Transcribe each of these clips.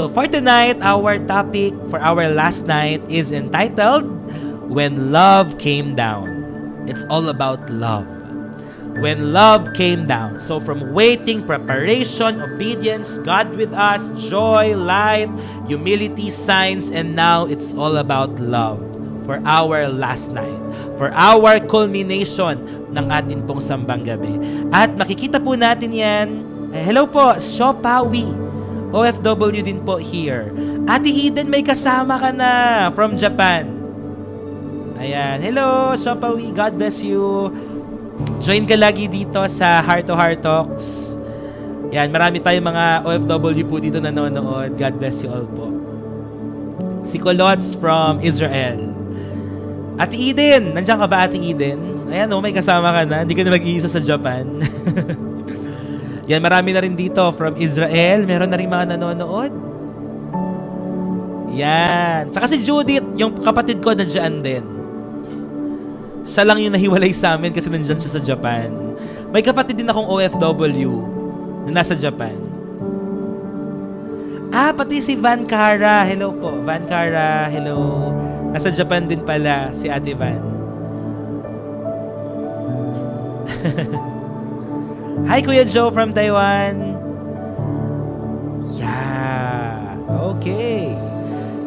So for tonight, our topic for our last night is entitled, When Love Came Down. It's all about love. When love came down. So from waiting, preparation, obedience, God with us, joy, light, humility, signs, and now it's all about love for our last night, for our culmination ng atin pong sambang gabi. At makikita po natin yan. Hello po, Shopawi. OFW din po here. Ate Eden, may kasama ka na from Japan. Ayan. Hello, Shopawi. God bless you. Join ka lagi dito sa Heart to Heart Talks. Yan, marami tayong mga OFW po dito nanonood. God bless you all po. Si Colots from Israel. Ate Eden, nandiyan ka ba, Ate Eden? Ayan, may kasama ka na. Hindi ka na mag-iisa sa Japan. Yan, marami na rin dito from Israel. Meron na rin mga nanonood. Yan. Tsaka si Judith, yung kapatid ko, nandiyan din. Siya lang yung nahiwalay sa amin kasi nandiyan siya sa Japan. May kapatid din akong OFW na nasa Japan. Pati si Van Cara. Hello po. Van Cara, hello. Nasa Japan din pala si Ate Van. Hi, Kuya Joe from Taiwan. Yeah. Okay.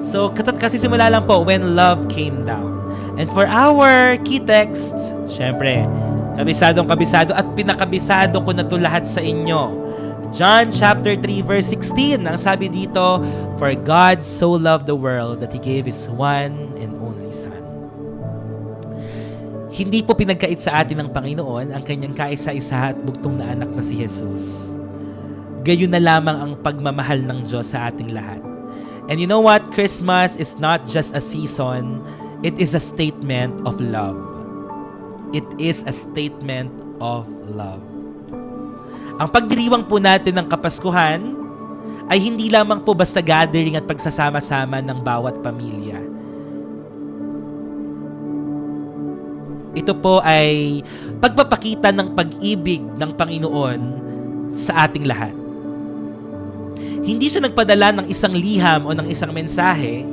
So, kasi simula lang po, when love came down. And for our key text, syempre, kabisado at pinakabisado ko na to lahat sa inyo. John chapter 3 verse 16, ang sabi dito, For God so loved the world that He gave His one and only Son. Hindi po pinagkait sa atin ng Panginoon ang kanyang kaisa-isa at bugtong na anak na si Jesus. Gayon na lamang ang pagmamahal ng Diyos sa ating lahat. And you know what? Christmas is not just a season, it is a statement of love. It is a statement of love. Ang pagdiriwang po natin ng Kapaskuhan ay hindi lamang po basta gathering at pagsasama-sama ng bawat pamilya. Ito po ay pagpapakita ng pag-ibig ng Panginoon sa ating lahat. Hindi siya nagpadala ng isang liham o ng isang mensahe.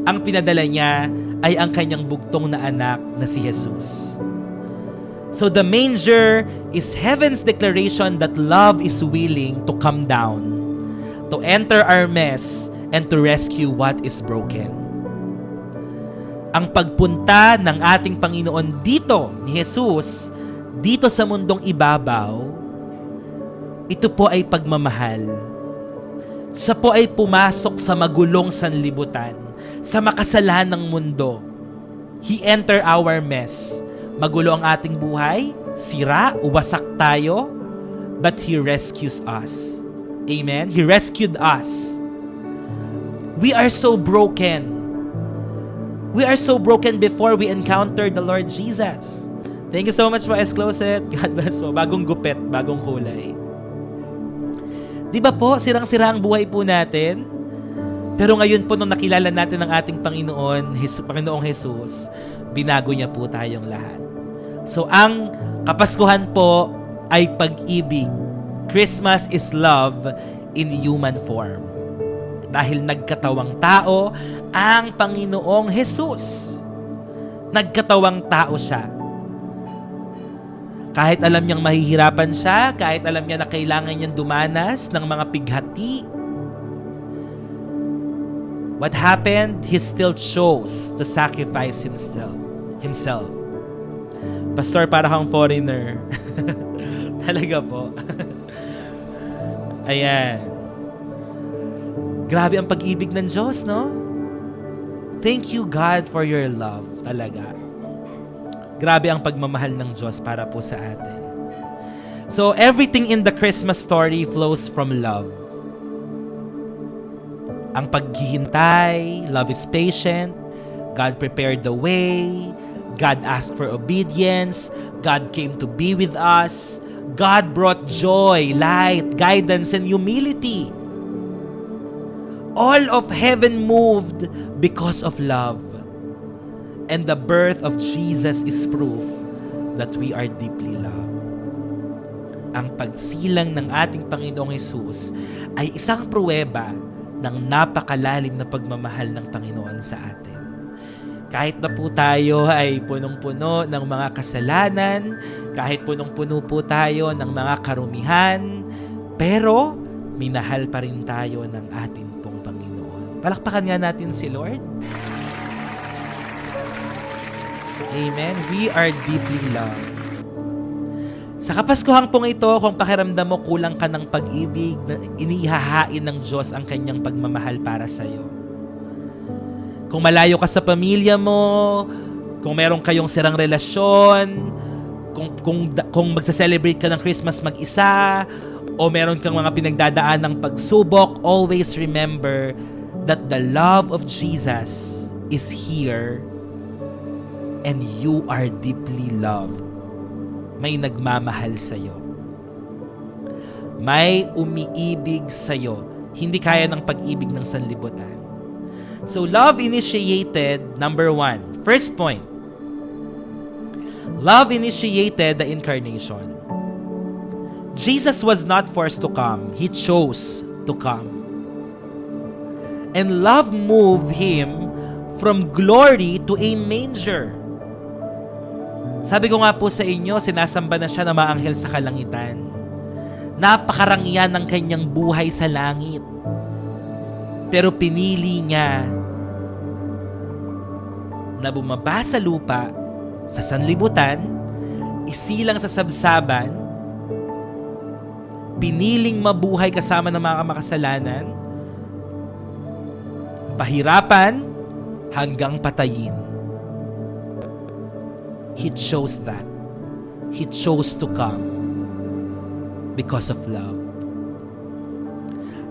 Ang pinadala niya ay ang kanyang bugtong na anak na si Jesus. So the manger is heaven's declaration that love is willing to come down, to enter our mess, and to rescue what is broken. Ang pagpunta ng ating Panginoon dito, ni Jesus, dito sa mundong ibabaw, ito po ay pagmamahal. Siya po ay pumasok sa magulong sanlibutan, sa makasalanang mundo. He entered our mess. Magulo ang ating buhay, sira, wasak tayo, but He rescues us. Amen? He rescued us. We are so broken. We are so broken before we encounter the Lord Jesus. Thank you so much po, S-Closet. God bless po. Bagong gupit, bagong kulay. Di ba po, sirang-sira ang buhay po natin? Pero ngayon po, nung nakilala natin ang ating Panginoong Jesus, binago niya po tayong lahat. So, ang Kapaskuhan po ay pag-ibig. Christmas is love in human form. Dahil nagkatawang tao ang Panginoong Jesus. Nagkatawang tao siya. Kahit alam niyang mahihirapan siya, kahit alam niya na kailangan niyang dumanas ng mga pighati, what happened? He still chose to sacrifice himself. Pastor, para kang foreigner. Talaga po. Ayan. Grabe ang pag-ibig ng Diyos, no? Thank you, God, for your love. Talaga. Grabe ang pagmamahal ng Diyos para po sa atin. So, everything in the Christmas story flows from love. Ang paghihintay, love is patient, God prepared the way, God asked for obedience, God came to be with us, God brought joy, light, guidance, and humility. All of heaven moved because of love. And the birth of Jesus is proof that we are deeply loved. Ang pagsilang ng ating Panginoong Jesus ay isang pruweba ng napakalalim na pagmamahal ng Panginoon sa atin. Kahit na po tayo ay punong-puno ng mga kasalanan, kahit punong-puno po tayo ng mga karumihan, pero minahal pa rin tayo ng ating pong Panginoon. Palakpakan nga natin si Lord. Amen. We are deeply loved. Sa Kapaskuhang pong ito, kung pakiramdam mo kulang ka ng pag-ibig, inihahain ng Diyos ang kanyang pagmamahal para sa iyo. Kung malayo ka sa pamilya mo, kung meron kayong sirang relasyon, kung magsa-celebrate ka ng Christmas mag-isa, o meron kang mga pinagdadaan ng pagsubok, always remember that the love of Jesus is here and you are deeply loved. May nagmamahal sa'yo. May umiibig sa'yo. Hindi kaya ng pag-ibig ng sanlibutan. So, love initiated, number 1. First point. Love initiated the incarnation. Jesus was not forced to come. He chose to come. And love moved Him from glory to a manger. Sabi ko nga po sa inyo, sinasamba na siya ng mga anghel sa kalangitan. Napakarangyan ng kanyang buhay sa langit. Pero pinili niya na bumaba sa lupa, sa sanlibutan, isilang sa sabsaban, piniling mabuhay kasama ng mga makasalanan, pahirapan hanggang patayin. He chose that. He chose to come because of love.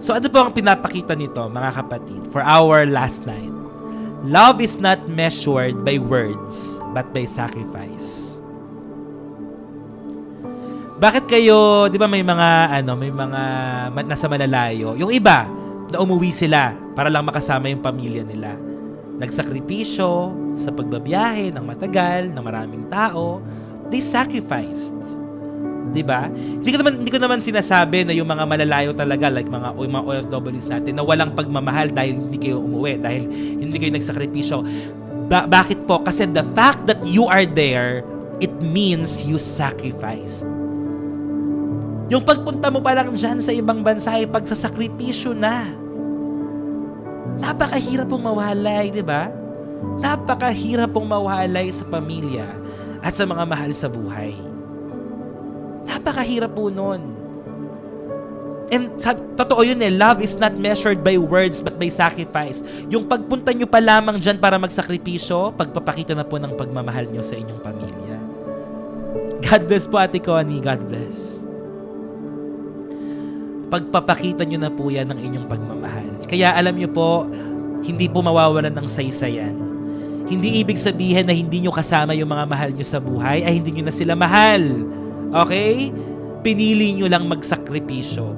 So ano po ang pinapakita nito, mga kapatid, for our last night? Love is not measured by words, but by sacrifice. Bakit kayo, di ba may mga nasa malalayo, yung iba, na umuwi sila para lang makasama yung pamilya nila. Nagsakripisyo sa pagbabiyahe ng matagal, ng maraming tao. They sacrificed. Diba? Hindi ko naman sinasabi na yung mga malalayo talaga, like mga OFWs natin, na walang pagmamahal dahil hindi kayo umuwi, dahil hindi kayo nagsakripisyo. Bakit po? Kasi the fact that you are there, it means you sacrificed. Yung pagpunta mo pa lang dyan sa ibang bansa ay pagsasakripisyo na. Napakahirap pong mawalay, di ba? Napakahirap pong mawalay sa pamilya at sa mga mahal sa buhay. Napakahirap po nun. And totoo yun love is not measured by words but by sacrifice. Yung pagpunta nyo pa lamang dyan para magsakripisyo, pagpapakita na po ng pagmamahal nyo sa inyong pamilya. God bless po, Ate Connie. God bless. Pagpapakita nyo na po yan ng inyong pagmamahal. Kaya alam nyo po, hindi po mawawalan ng saysayan. Hindi ibig sabihin na hindi nyo kasama yung mga mahal nyo sa buhay, ay hindi nyo na sila mahal. Okay? Pinili nyo lang magsakripisyo.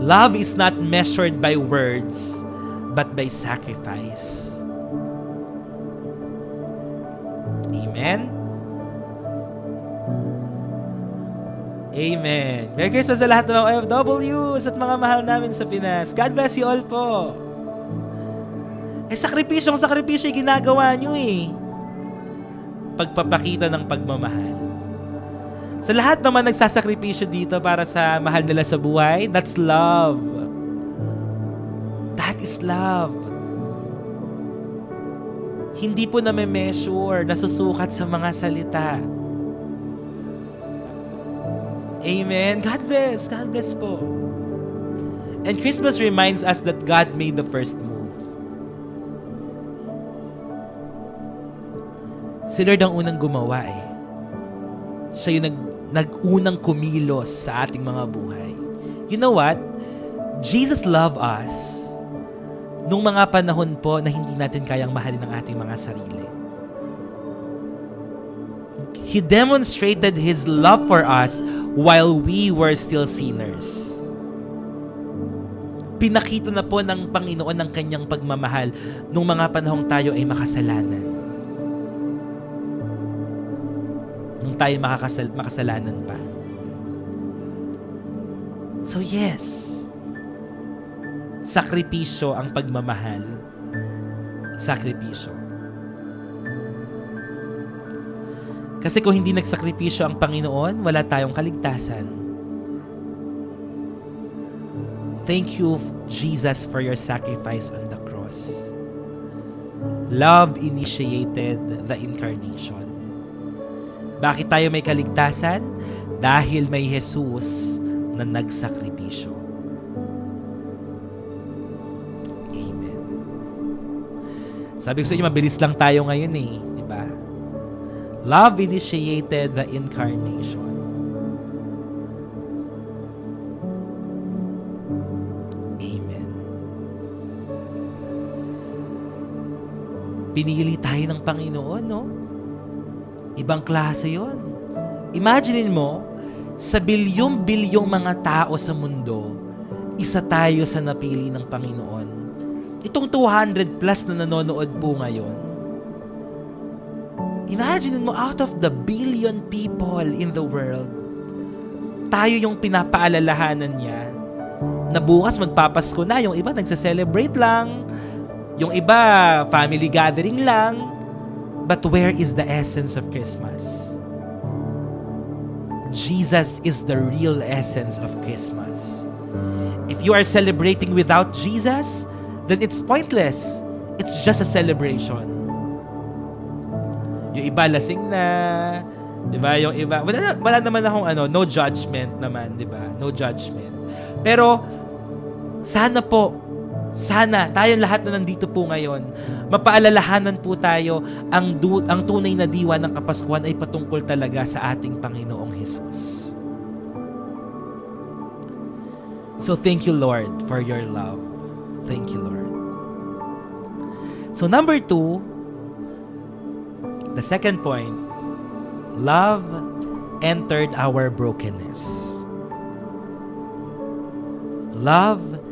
Love is not measured by words, but by sacrifice. Amen? Amen. Merry Christmas sa lahat ng mga OFWs at mga mahal namin sa Pinas. God bless you all po. Sakripisyong ginagawa nyo Pagpapakita ng pagmamahal. Sa lahat naman nagsasakripisyo dito para sa mahal nila sa buhay, that's love. That is love. Hindi po na-measure, nasusukat sa mga salita. Amen. God bless. God bless po. And Christmas reminds us that God made the first move. Si Lord ang unang gumawa Siya yung nag-unang kumilos sa ating mga buhay. You know what? Jesus loved us nung mga panahon po na hindi natin kayang mahalin ang ating mga sarili. He demonstrated His love for us while we were still sinners. Pinakita na po ng Panginoon ang kanyang pagmamahal nung mga panahong tayo ay makasalanan. Nung tayo makasalanan pa. So yes, sakripisyo ang pagmamahal. Sakripisyo. Kasi kung hindi nagsakripisyo ang Panginoon, wala tayong kaligtasan. Thank you, Jesus, for your sacrifice on the cross. Love initiated the incarnation. Bakit tayo may kaligtasan? Dahil may Jesus na nagsakripisyo. Amen. Sabi ko sa inyo, mabilis lang tayo ngayon eh. Di ba? Love initiated the incarnation. Amen. Pinili tayo ng Panginoon, no? Ibang klase yon. Imaginin mo, sa bilyong-bilyong mga tao sa mundo, isa tayo sa napili ng Panginoon. Itong 200 plus na nanonood po ngayon, imagine mo, out of the billion people in the world, tayo yung pinapaalalahanan niya na bukas magpapasko na. Yung iba nagsa-celebrate lang, yung iba family gathering lang. But where is the essence of Christmas? Jesus is the real essence of Christmas. If you are celebrating without Jesus, then it's pointless. It's just a celebration. Yung iba lasing na, 'di ba? Yung iba, wala naman akong no judgment naman, 'di ba? No judgment. Pero sana tayong lahat na nandito po ngayon, mapaalalahanan po tayo ang tunay na diwa ng Kapaskuhan ay patungkol talaga sa ating Panginoong Jesus. So thank you, Lord, for your love. Thank you, Lord. So number 2, the second point, love entered our brokenness. Love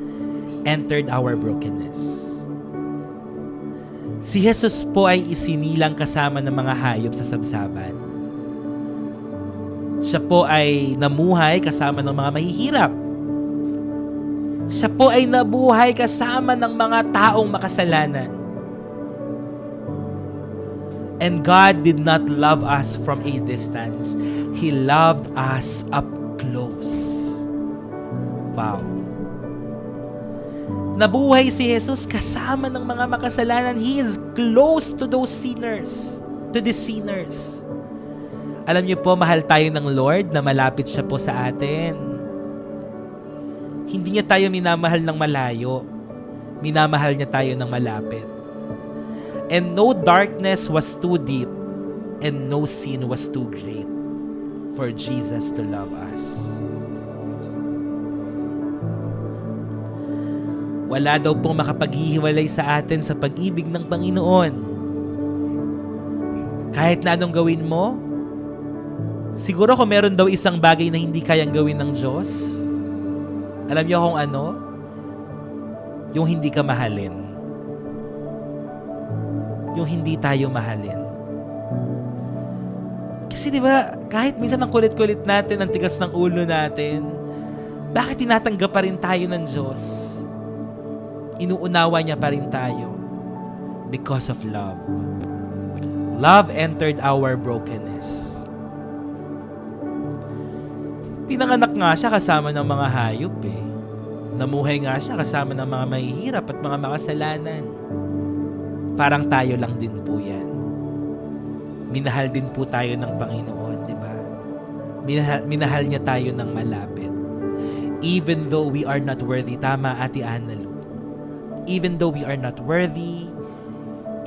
entered our brokenness. Si Jesus po ay isinilang kasama ng mga hayop sa sabsaban. Siya po ay namuhay kasama ng mga mahihirap. Siya po ay nabuhay kasama ng mga taong makasalanan. And God did not love us from a distance. He loved us up close. Wow. Nabuhay si Jesus kasama ng mga makasalanan. He is close to those sinners, to the sinners. Alam niyo po, mahal tayo ng Lord na malapit siya po sa atin. Hindi niya tayo minamahal ng malayo. Minamahal niya tayo ng malapit. And no darkness was too deep and no sin was too great for Jesus to love us. Wala daw pong makapaghihiwalay sa atin sa pag-ibig ng Panginoon. Kahit na anong gawin mo, siguro kung meron daw isang bagay na hindi kayang gawin ng Diyos, alam niyo kung ano? Yung hindi ka mahalin. Yung hindi tayo mahalin. Kasi di ba, kahit minsan ang kulit-kulit natin, ang tigas ng ulo natin, bakit tinatanggap pa rin tayo ng Diyos? Inuunawa niya pa rin tayo because of love. Love entered our brokenness. Pinanganak nga siya kasama ng mga hayop eh. Namuhay nga siya kasama ng mga mahihirap at mga makasalanan. Parang tayo lang din po yan. Minahal din po tayo ng Panginoon, di ba? Minahal niya tayo ng malapit. Even though we are not worthy, tama Ate Analu. Even though we are not worthy,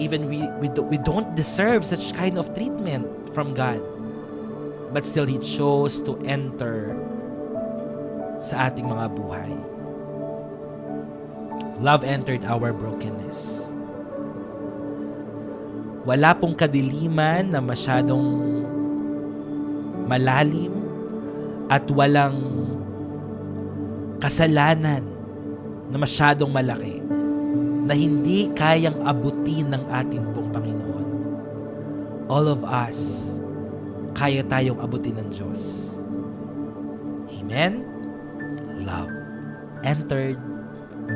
even we don't deserve such kind of treatment from God, but still He chose to enter sa ating mga buhay. Love entered our brokenness. Wala pong kadiliman na masyadong malalim at walang kasalanan na masyadong malaki na hindi kayang abutin ng ating pong Panginoon. All of us, kaya tayong abutin ng Diyos. Amen? Love entered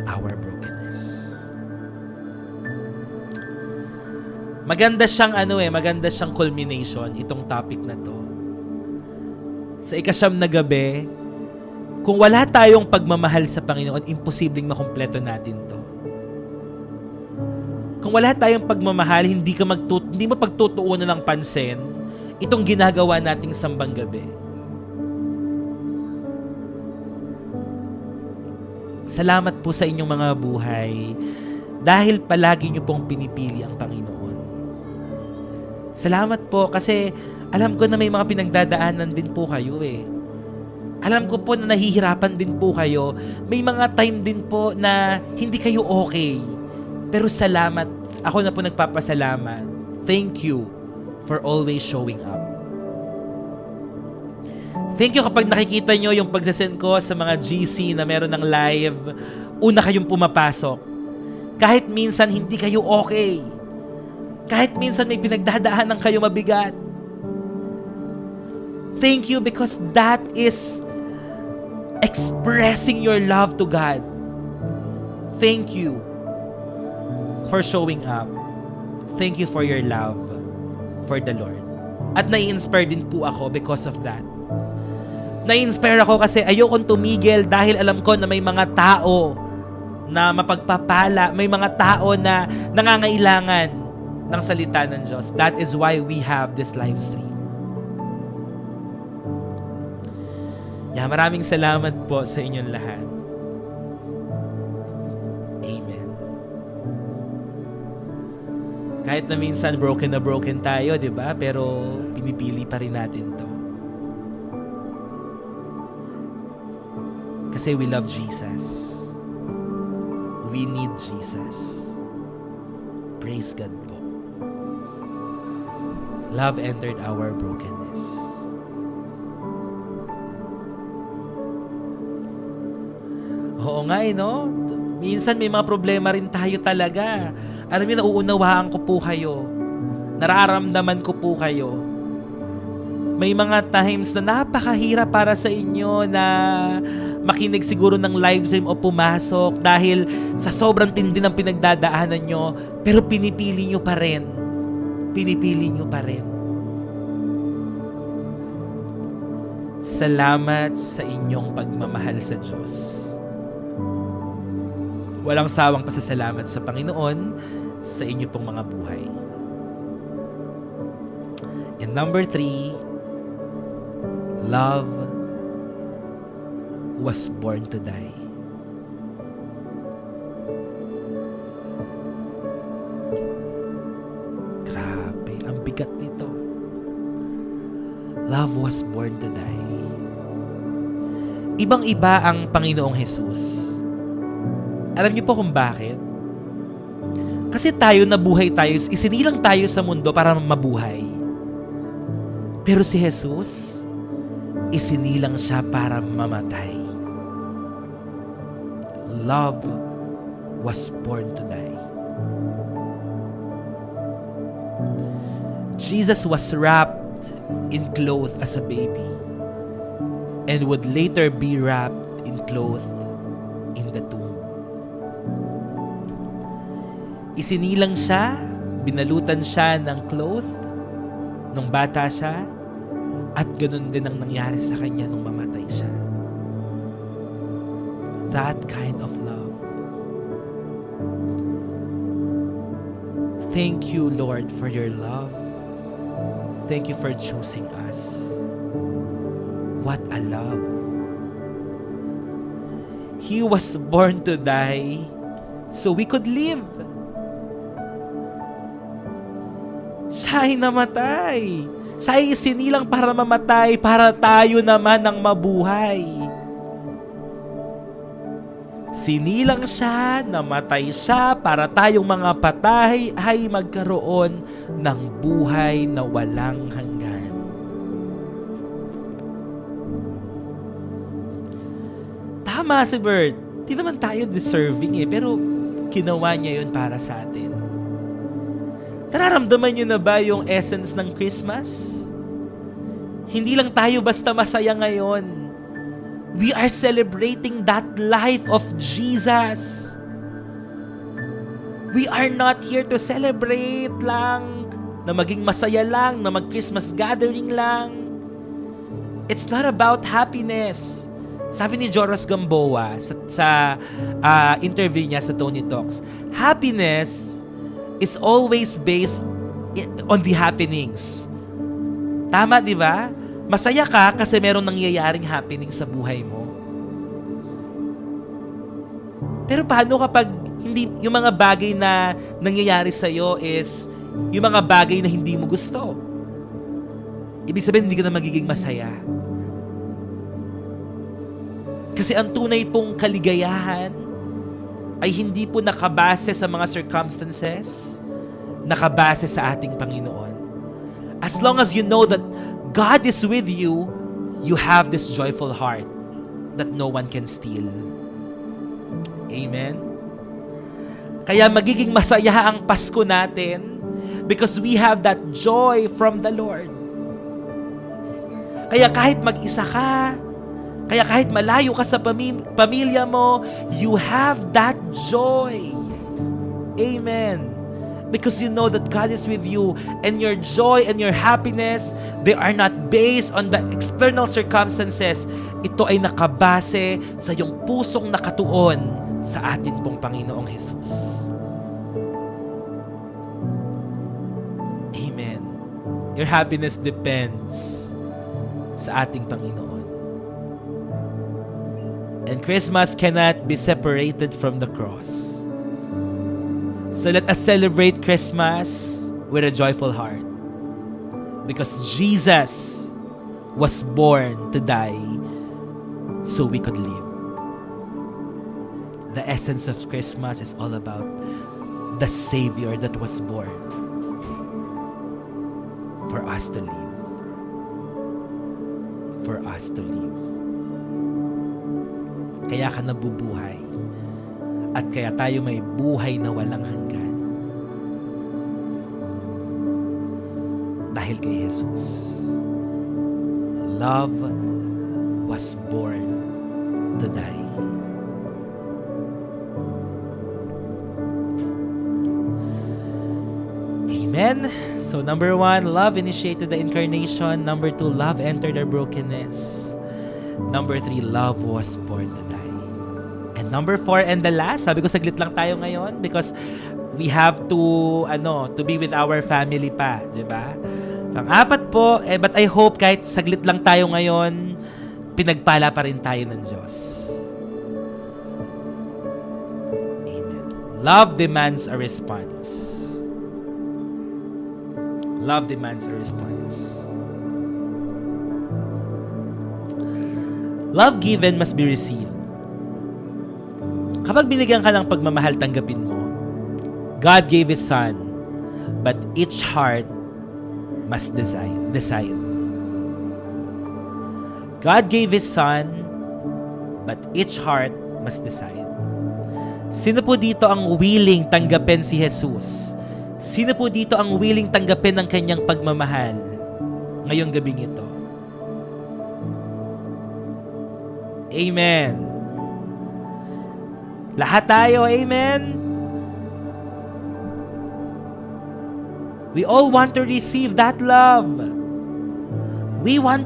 our brokenness. Maganda siyang culmination itong topic na to. Sa ika-9 na gabi, kung wala tayong pagmamahal sa Panginoon, imposibleng makumpleto natin to. Kung wala tayong pagmamahal, hindi mo pagtutuunan ng pansin itong ginagawa nating sambang gabi. Salamat po sa inyong mga buhay dahil palagi niyo pong pinipili ang Panginoon. Salamat po kasi alam ko na may mga pinagdadaanan din po kayo eh. Alam ko po na nahihirapan din po kayo. May mga time din po na hindi kayo okay. Pero salamat. Ako na po nagpapasalamat. Thank you for always showing up. Thank you kapag nakikita nyo yung pagsasend ko sa mga GC na meron ng live. Una kayong pumapasok. Kahit minsan hindi kayo okay. Kahit minsan may pinagdadaanan kayo mabigat. Thank you because that is expressing your love to God. Thank you for showing up. Thank you for your love for the Lord. At nai-inspire din po ako because of that. Nai-inspire ako kasi ayokong tumigil dahil alam ko na may mga tao na mapagpapala, may mga tao na nangangailangan ng salita ng Diyos. That is why we have this live stream. Maraming salamat po sa inyong lahat. Amen. Kahit na minsan broken tayo, di ba? Pero pinipili pa rin natin to. Kasi we love Jesus. We need Jesus. Praise God po. Love entered our brokenness. Oo nga no? Minsan may mga problema rin tayo talaga. Alam niyo, nauunawaan ko po kayo. Nararamdaman ko po kayo. May mga times na napakahirap para sa inyo na makinig siguro ng live stream o pumasok dahil sa sobrang tindi ng pinagdadaanan nyo, pero pinipili nyo pa rin. Pinipili nyo pa rin. Salamat sa inyong pagmamahal sa Diyos. Walang sawang pasasalamat sa Panginoon sa inyo pong mga buhay. And number 3, love was born to die. Grabe, ang bigat nito. Love was born to die. Ibang-iba ang Panginoong Jesus. Alam niyo po kung bakit? Kasi tayo nabuhay tayo, isinilang tayo sa mundo para mabuhay. Pero si Jesus, isinilang siya para mamatay. Love was born to die. Jesus was wrapped in cloth as a baby and would later be wrapped in cloth in the tomb. Isinilang siya, binalutan siya ng cloth nung bata siya, at ganun din ang nangyari sa kanya nung mamatay siya. That kind of love. Thank you, Lord, for your love. Thank you for choosing us. What a love. He was born to die so we could live. Siya ay namatay. Siya ay isinilang para mamatay, para tayo naman ang mabuhay. Sinilang siya, namatay siya, para tayong mga patay ay magkaroon ng buhay na walang hanggan. Tama si Bert. Di naman tayo deserving pero ginawa niya yun para sa atin. Nararamdaman nyo na ba yung essence ng Christmas? Hindi lang tayo basta masaya ngayon. We are celebrating that life of Jesus. We are not here to celebrate lang, na maging masaya lang, na mag-Christmas gathering lang. It's not about happiness. Sabi ni Joros Gamboa sa interview niya sa Tony Talks, happiness is always based on the happenings. Tama, di ba? Masaya ka kasi merong nangyayaring happening sa buhay mo. Pero paano kapag hindi, yung mga bagay na nangyayari sa'yo is yung mga bagay na hindi mo gusto? Ibig sabihin, hindi ka na magiging masaya. Kasi ang tunay pong kaligayahan ay hindi po nakabase sa mga circumstances, nakabase sa ating Panginoon. As long as you know that God is with you, you have this joyful heart that no one can steal. Amen? Kaya magiging masaya ang Pasko natin because we have that joy from the Lord. Kaya kahit mag-isa ka, kaya kahit malayo ka sa pamilya mo, you have that joy. Amen. Because you know that God is with you, and your joy and your happiness, they are not based on the external circumstances. Ito ay nakabase sa iyong pusong nakatuon sa atin pong Panginoong Jesus. Amen. Your happiness depends sa ating Panginoon. And Christmas cannot be separated from the cross. So let us celebrate Christmas with a joyful heart. Because Jesus was born to die so we could live. The essence of Christmas is all about the Savior that was born for us to live. For us to live. Kaya ka nabubuhay. At kaya tayo may buhay na walang hanggan. Dahil kay Jesus. Love was born to die. Amen? So number 1, love initiated the incarnation. Number 2, love entered our brokenness. Number 3, love was born to die. And number 4 and the last, sabi ko saglit lang tayo ngayon because we have to be with our family pa, 'di ba? Pang-apat po, but I hope kahit saglit lang tayo ngayon, pinagpala pa rin tayo ng Diyos. Amen. Love demands a response. Love demands a response. Love given must be received. Kapag binigyan ka ng pagmamahal, tanggapin mo. God gave His Son, but each heart must decide. God gave His Son, but each heart must decide. Sino po dito ang willing tanggapin si Jesus? Sino po dito ang willing tanggapin ang kanyang pagmamahal ngayong gabing ito? Amen. Lahat tayo, amen? We all want to receive that love. We want,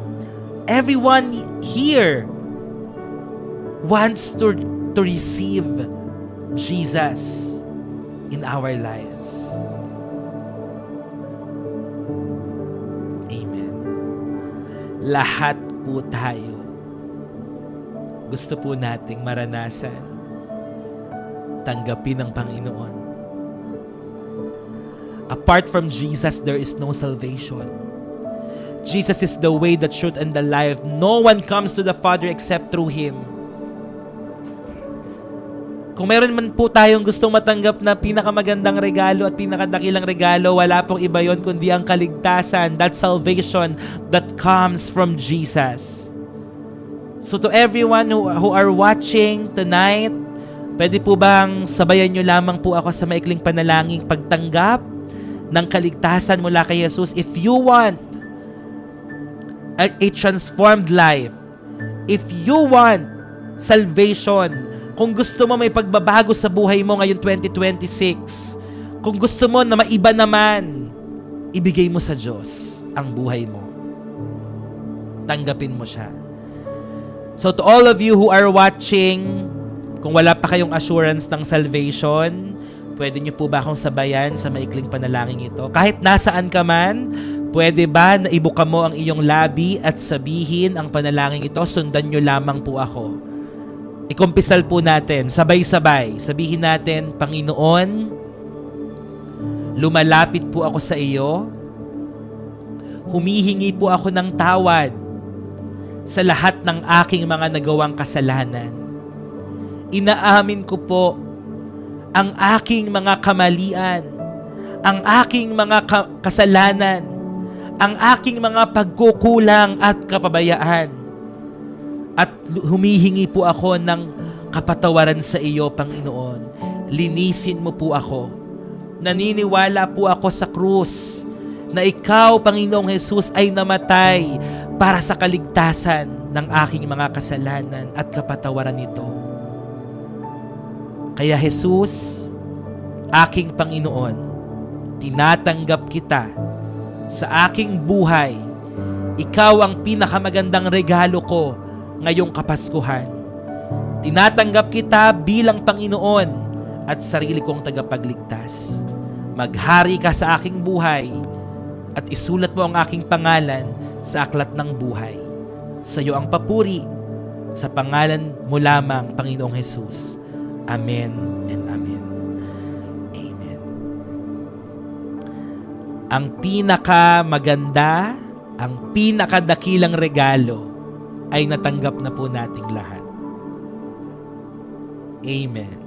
everyone here wants to receive Jesus in our lives. Amen. Lahat po tayo gusto po nating maranasan, tanggapin ng Panginoon. Apart from Jesus, there is no salvation. Jesus is the way, the truth, and the life. No one comes to the Father except through Him. Kung meron man po tayong gustong matanggap na pinakamagandang regalo at pinakadakilang regalo, wala pong iba yon kundi ang kaligtasan, that salvation that comes from Jesus. So to everyone who are watching tonight, pwede po bang sabayan nyo lamang po ako sa maikling panalangin pagtanggap ng kaligtasan mula kay Jesus? If you want a transformed life, If you want salvation, kung gusto mo may pagbabago sa buhay mo ngayon 2026, kung gusto mo na maiba naman, ibigay mo sa Diyos ang buhay mo. Tanggapin mo siya. So to all of you who are watching, kung wala pa kayong assurance ng salvation, pwede niyo po ba akong sabayan sa maikling panalangin ito? Kahit nasaan ka man, pwede ba na ibuka mo ang iyong labi at sabihin ang panalangin ito? Sundan niyo lamang po ako. Ikumpisal po natin, sabay-sabay. Sabihin natin, Panginoon, lumalapit po ako sa iyo. Humihingi po ako ng tawad sa lahat ng aking mga nagawang kasalanan. Inaamin ko po ang aking mga kamalian, ang aking mga kasalanan, ang aking mga pagkukulang at kapabayaan. At humihingi po ako ng kapatawaran sa iyo, Panginoon. Linisin mo po ako. Naniniwala po ako sa krus na ikaw, Panginoong Jesus, ay namatay para sa kaligtasan ng aking mga kasalanan at kapatawaran nito. Kaya Jesus, aking Panginoon, tinatanggap kita sa aking buhay. Ikaw ang pinakamagandang regalo ko ngayong Kapaskuhan. Tinatanggap kita bilang Panginoon at sarili kong tagapagligtas. Maghari ka sa aking buhay at isulat mo ang aking pangalan sa aklat ng buhay. Sa iyo ang papuri, sa pangalan mo lamang, Panginoong Jesus. Amen and amen. Amen. Ang pinakamaganda, ang pinakadakilang regalo ay natanggap na po nating lahat. Amen.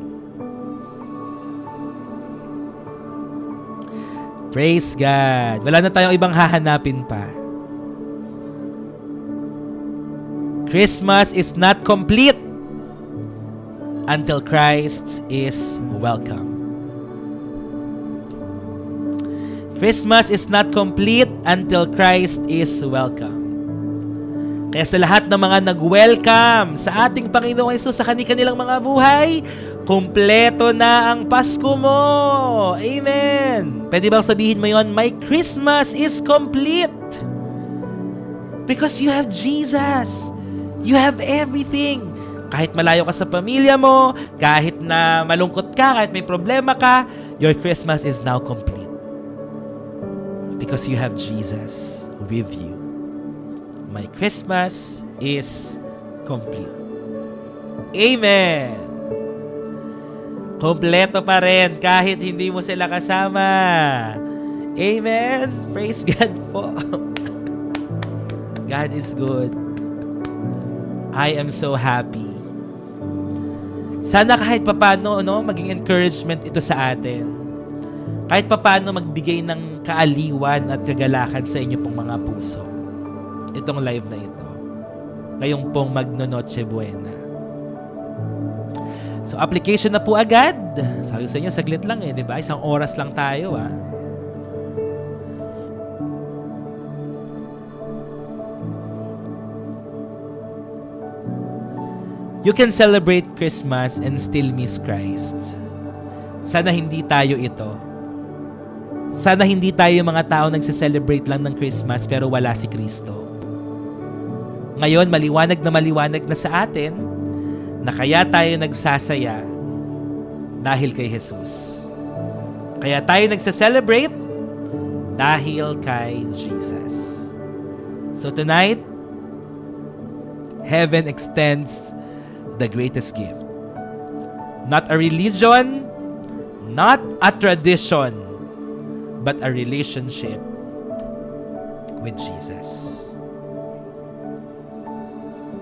Praise God. Wala na tayong ibang hahanapin pa. Christmas is not complete until Christ is welcome. Christmas is not complete until Christ is welcome. Kaya sa lahat ng mga nag-welcome sa ating Panginoong Hesus sa kanilang mga buhay, kumpleto na ang Pasko mo. Amen. Pwede bang sabihin mo yon? My Christmas is complete. Because you have Jesus. You have everything. Kahit malayo ka sa pamilya mo, kahit na malungkot ka, kahit may problema ka, your Christmas is now complete. Because you have Jesus with you. My Christmas is complete. Amen. Kompleto pa rin kahit hindi mo sila kasama. Amen. Praise God po. God is good. I am so happy. Sana kahit papano, maging encouragement ito sa atin. Kahit papano magbigay ng kaaliwan at kagalakan sa inyo pong mga puso. Itong live na ito. Ngayong pong Magno-Noche Buena. So, application na po agad. Sabi ko sa inyo, saglit lang di ba? Isang oras lang tayo, You can celebrate Christmas and still miss Christ. Sana hindi tayo ito. Sana hindi tayo mga tao nagse-celebrate lang ng Christmas pero wala si Kristo. Ngayon, maliwanag na sa atin na kaya tayo nagsasaya dahil kay Jesus. Kaya tayo nagse-celebrate dahil kay Jesus. So tonight, heaven extends the greatest gift. Not a religion, not a tradition, but a relationship with Jesus.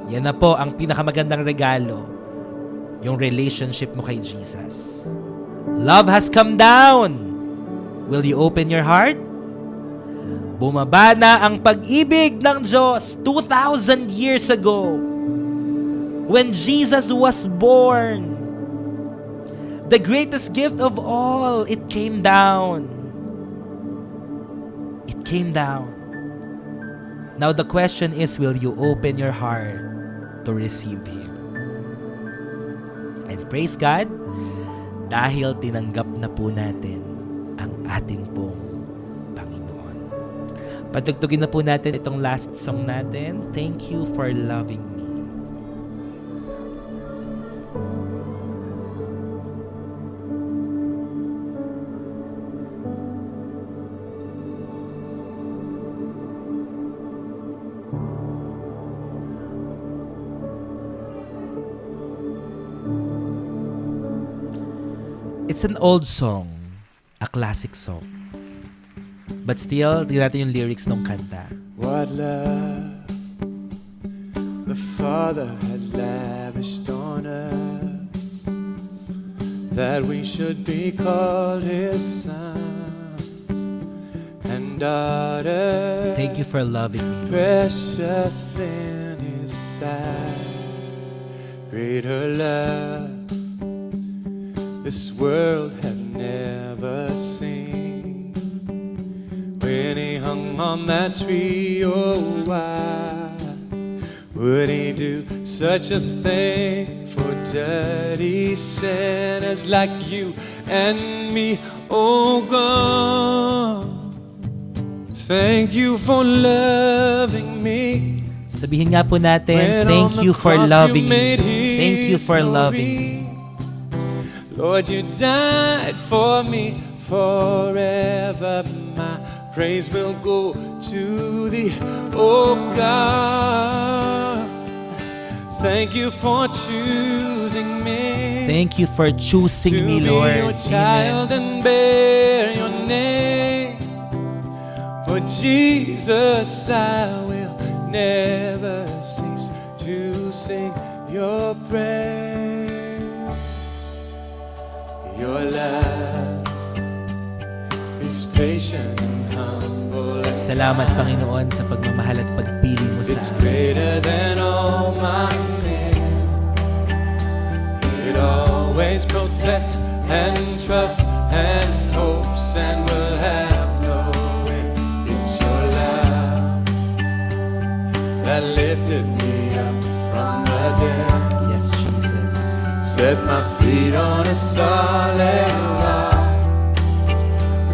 Yan na po ang pinakamagandang regalo, yung relationship mo kay Jesus. Love has come down. Will you open your heart? Bumaba na ang pag-ibig ng Diyos 2,000 years ago when Jesus was born. The greatest gift of all, it came down. It came down. Now the question is, will you open your heart to receive Him. And praise God, dahil tinanggap na po natin ang atin pong Panginoon. Patugtugin na po natin itong last song natin, Thank You for Loving Me. It's an old song, a classic song. But still, tingnan natin yung lyrics ng kanta. What love the Father has lavished on us, that we should be called His sons and daughters. Thank you for loving me. Precious in His sight, greater love this world had never seen. When He hung on that tree, oh why would He do such a thing for dirty sinners like you and me? Oh God, thank you for loving me. Sabihin nga po natin, thank you for loving me. Thank you for loving me. Lord, you died for me forever. My praise will go to Thee, oh God. Thank you for choosing me. Thank you for choosing me, To Lord. be your child and bear your name. But Jesus, I will never cease to sing your praise. Your love is patient and humble. Salamat, Panginoon, sa pagmamahal at pagpili mo sa It's amin. greater than all my sin. It always protects and trusts and hopes and will have no end. It's your love that lifted me up from the dead. Yes, Jesus. Set my feet on a solid rock,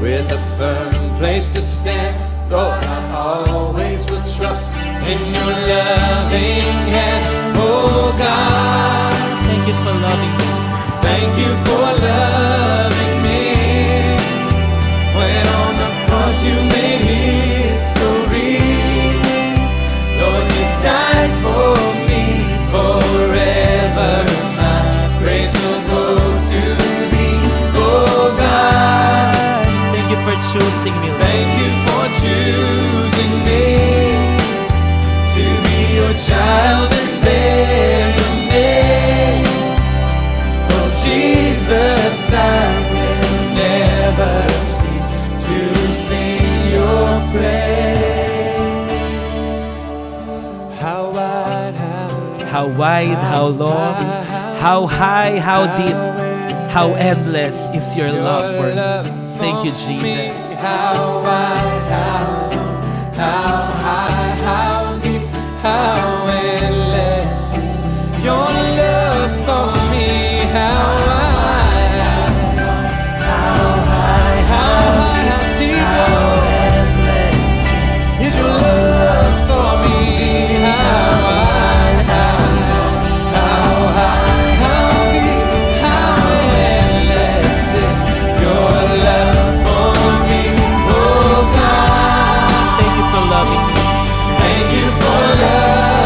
with a firm place to stand. Lord, I always will trust in your loving hand. Oh God, Thank you for loving me. thank you for loving me. When on the cross you made history, Lord, you died for me forever. Praise will go to Thee, oh God. Thank you for choosing me, Lord. Thank you for choosing me to be your child and bear your name. Oh Jesus, I will never cease to sing your praise. How wide, How wide, how long, how high, how deep, how endless is your love for me. Thank you, Jesus. How wide, how long, how high, how deep, how endless is your love for me. How wide, how high, how deep, how endless is your love for me. How wide, how high, how deep, how endless is your love for me. Oh God, Thank you for loving me. thank you for love.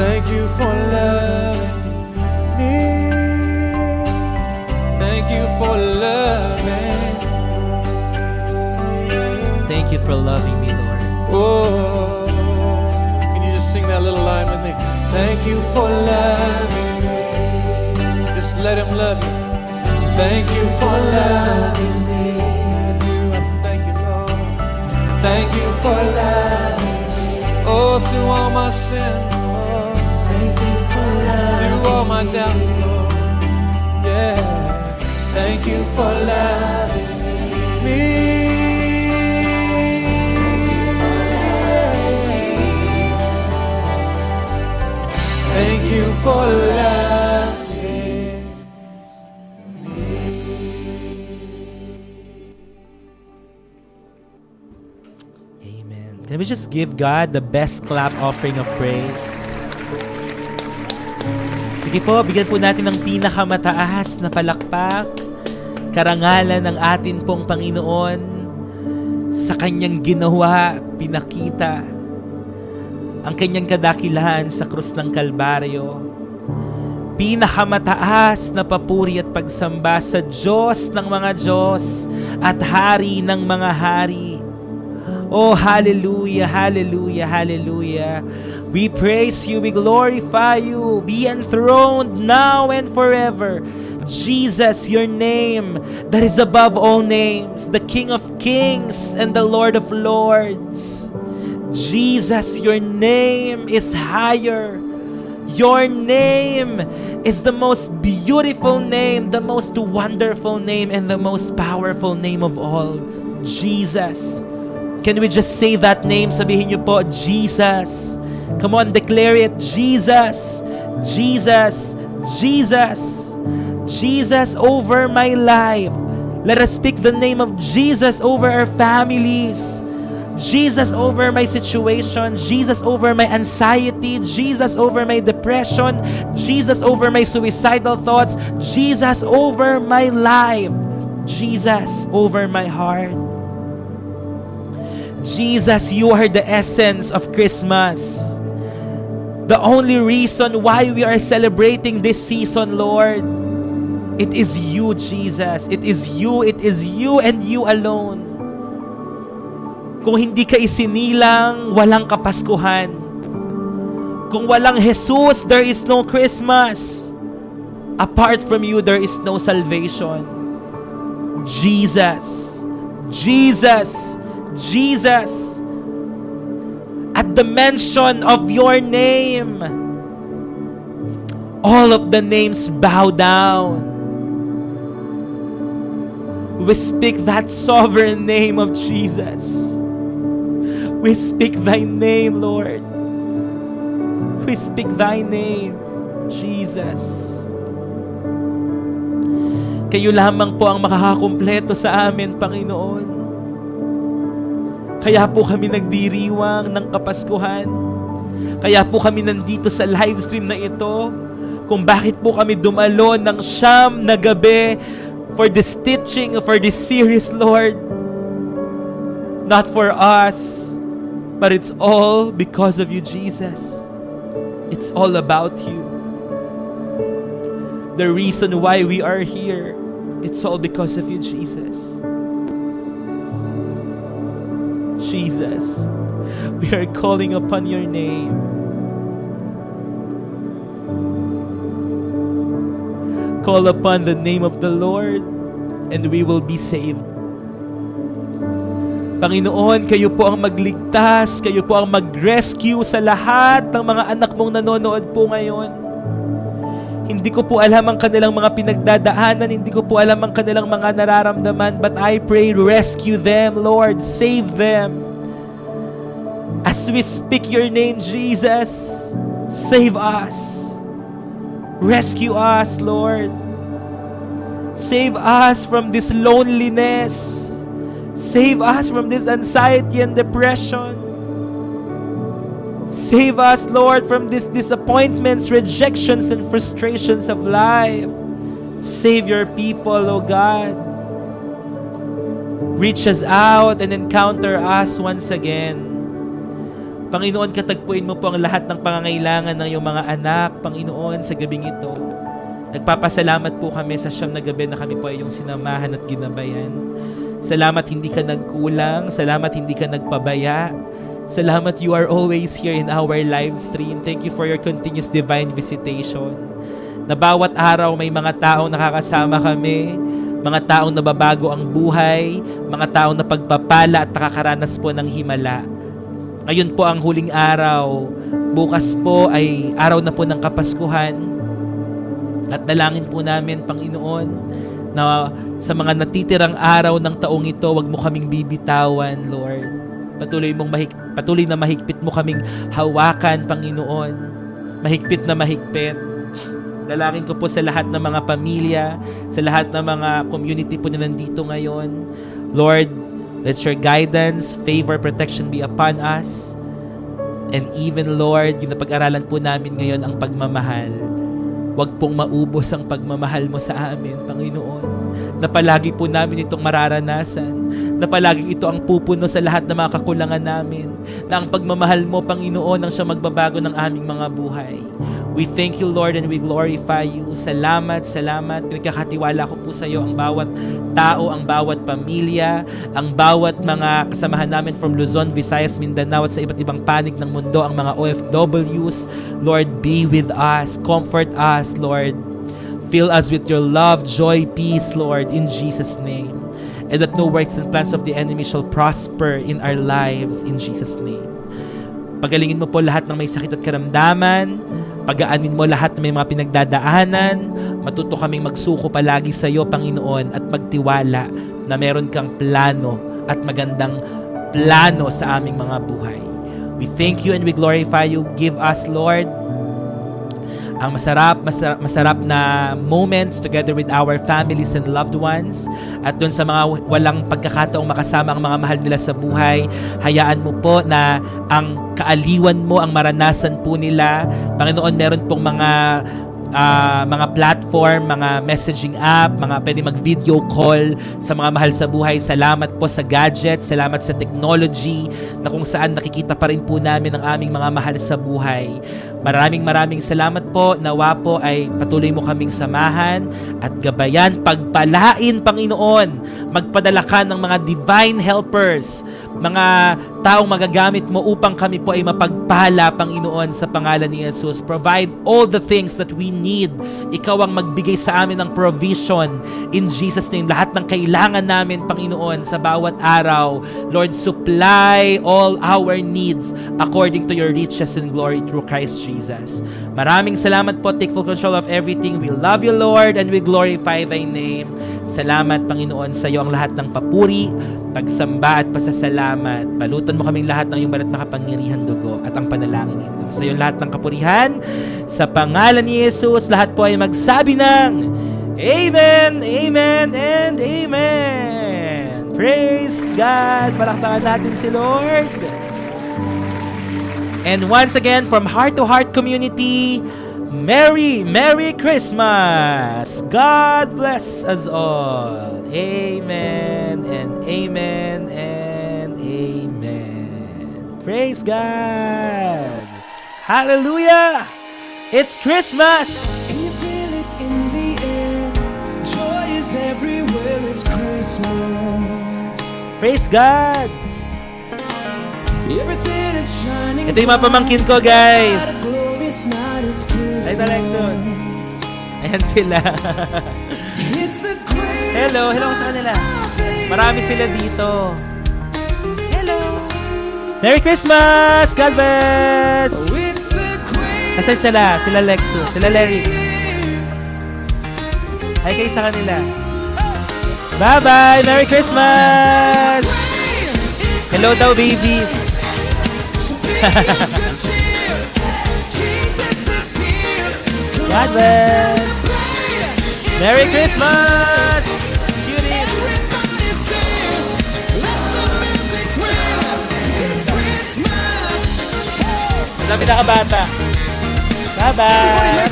Thank you for loving me. Thank you for loving. Thank you for loving me, Lord. Oh, can you just sing that little line with me? Thank you for loving me. Just let him love you. Thank you for loving me. I do, I thank you, Lord. Thank you for loving me. Oh, through all my sin, Lord. Thank you for loving me. Through all my doubts, Lord. Yeah. Thank you for loving me. Thank you for loving me. Amen. Can we just give God the best clap offering of praise? Sige po, bigyan po natin ng pinakamataas na palakpak, karangalan ng atin pong Panginoon sa kanyang ginawa, pinakita ang kanyang kadakilahan sa krus ng Kalbaryo. Pinakamataas na papuri at pagsamba sa Diyos ng mga Diyos at Hari ng mga Hari. Oh, hallelujah, hallelujah, hallelujah. We praise you, we glorify you. Be enthroned now and forever. Jesus, your name that is above all names, the King of kings and the Lord of lords. Jesus, your name is higher. Your name is the most beautiful name, the most wonderful name, and the most powerful name of all. Jesus. Can we just say that name? Sabihin niyo po, Jesus. Come on, declare it. Jesus. Jesus. Jesus. Jesus over my life. Let us speak the name of Jesus over our families. Jesus over my situation, Jesus over my anxiety, Jesus over my depression, Jesus over my suicidal thoughts, Jesus over my life, Jesus over my heart. Jesus, you are the essence of Christmas. The only reason why we are celebrating this season, Lord, it is you, Jesus. It is you and you alone. Kung hindi ka isinilang, walang Kapaskuhan. Kung walang Jesus, there is no Christmas. Apart from you, there is no salvation. Jesus. Jesus. Jesus. At the mention of your name, all of the names bow down. We speak that sovereign name of Jesus. We speak thy name, Lord. We speak thy name, Jesus. Kayo lamang po ang makakakumpleto sa amin, Panginoon. Kaya po kami nagdiriwang ng Kapaskuhan. Kaya po kami nandito sa live stream na ito. Kung bakit po kami dumalo ng 9 na gabi for this teaching, for this series, Lord. Not for us, but it's all because of you, Jesus. It's all about you. The reason why we are here, it's all because of you, Jesus. Jesus, we are calling upon your name. Call upon the name of the Lord, and we will be saved. Panginoon, kayo po ang magligtas, kayo po ang mag-rescue sa lahat ng mga anak mong nanonood po ngayon. Hindi ko po alam ang kanilang mga pinagdadaanan, hindi ko po alam ang kanilang mga nararamdaman, but I pray, rescue them, Lord, save them. As we speak your name, Jesus, save us. Rescue us, Lord. Save us from this loneliness. Save us from this anxiety and depression. Save us, Lord, from these disappointments, rejections, and frustrations of life. Save your people, O God. Reach us out and encounter us once again. Panginoon, katagpuin mo po ang lahat ng pangangailangan ng iyong mga anak, Panginoon, sa gabing ito. Nagpapasalamat po kami sa siyam na gabi na kami po ay iyong sinamahan at ginabayan. Salamat hindi ka nagkulang. Salamat hindi ka nagpabaya. Salamat you are always here in our live stream. Thank you for your continuous divine visitation. Na bawat araw may mga taong nakakasama kami, mga taong nababago ang buhay, mga taong napagpapala at nakakaranas po ng himala. Ngayon po ang huling araw. Bukas po ay araw na po ng Kapaskuhan. At dalangin po namin, Panginoon, na sa mga natitirang araw ng taong ito, wag mo kaming bibitawan, Lord. Patuloy na mahigpit mo kaming hawakan, Panginoon. Mahigpit na mahigpit. Dalangin ko po sa lahat ng mga pamilya, sa lahat ng mga community po na nandito ngayon. Lord, let your guidance, favor, protection be upon us. And even, Lord, yung napag-aralan po namin ngayon ang pagmamahal. Huwag pong maubos ang pagmamahal mo sa amin, Panginoon. Na palagi po namin itong mararanasan. Na palaging ito ang pupuno sa lahat ng mga kakulangan namin. Na ang pagmamahal mo, Panginoon, ang siyang magbabago ng aming mga buhay. We thank you, Lord, and we glorify you. Salamat, salamat. Pinagkakatiwala ko po sa iyo ang bawat tao, ang bawat pamilya, ang bawat mga kasamahan namin from Luzon, Visayas, Mindanao at sa iba't ibang panig ng mundo, ang mga OFWs. Lord, be with us. Comfort us, Lord. Fill us with your love, joy, peace, Lord, in Jesus' name. And that no works and plans of the enemy shall prosper in our lives, in Jesus' name. Pagalingin mo po lahat ng may sakit at karamdaman. Pagaanin mo lahat ng may mga pinagdadaanan. Matuto kaming magsuko palagi sa iyo, Panginoon, at magtiwala na meron kang plano at magandang plano sa aming mga buhay. We thank you and we glorify you. Give us, Lord, ang masarap na moments together with our families and loved ones. At dun sa mga walang pagkakataong makasama ang mga mahal nila sa buhay, hayaan mo po na ang kaaliwan mo ang maranasan po nila. Panginoon, meron pong mga platform, mga messaging app, mga pwede mag-video call sa mga mahal sa buhay. Salamat po sa gadgets, salamat sa technology na kung saan nakikita pa rin po namin ang aming mga mahal sa buhay. Maraming salamat po. Nawa po ay patuloy mo kaming samahan at gabayan, pagpalain, Panginoon. Magpadala ka ng mga divine helpers, mga taong magagamit mo upang kami po ay mapagpala, Panginoon, sa pangalan ni Jesus. Provide all the things that we need. Ikaw ang magbigay sa amin ng provision in Jesus' name. Lahat ng kailangan namin, Panginoon, sa bawat araw. Lord, supply all our needs according to your riches and glory through Christ Jesus. Maraming salamat po. Take full control of everything. We love you, Lord, and we glorify thy name. Salamat, Panginoon, sa iyo ang lahat ng papuri, pagsamba at pasasalamat. Balutan mo kaming lahat ng iyong banal at makapangyarihan dugo at ang panalangin ito. Sa iyo lahat ng kapurihan. Sa pangalan ni Jesus, lahat po ay magsabi ng Amen, Amen, and Amen. Praise God. Palakpakan natin si Lord. And once again, from Heart to Heart Community, Merry Christmas! God bless us all. Amen and amen and amen. Praise God! Hallelujah! It's Christmas! Can you feel it in the air? Joy is everywhere, it's Christmas. Praise God! Everything is shining. Ito yung mga pamangkin ko, guys. Night, it's Christmas. Ay, Alexos. Ayan sila. Hello sa kanila. Marami sila dito. Hello. Merry Christmas! God bless! Kasi sila Lexus, sila Larry. Ay kayo sa kanila. Bye-bye! Merry Christmas! Hello daw, babies. God bless! Merry Christmas! Cuties! Dami na kabata. Bye-bye!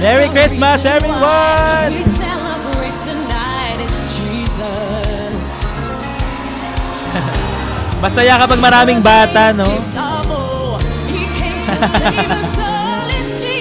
Merry Christmas, everyone! We celebrate tonight, it's Jesus. Masaya kapag maraming bata, no? He came to save us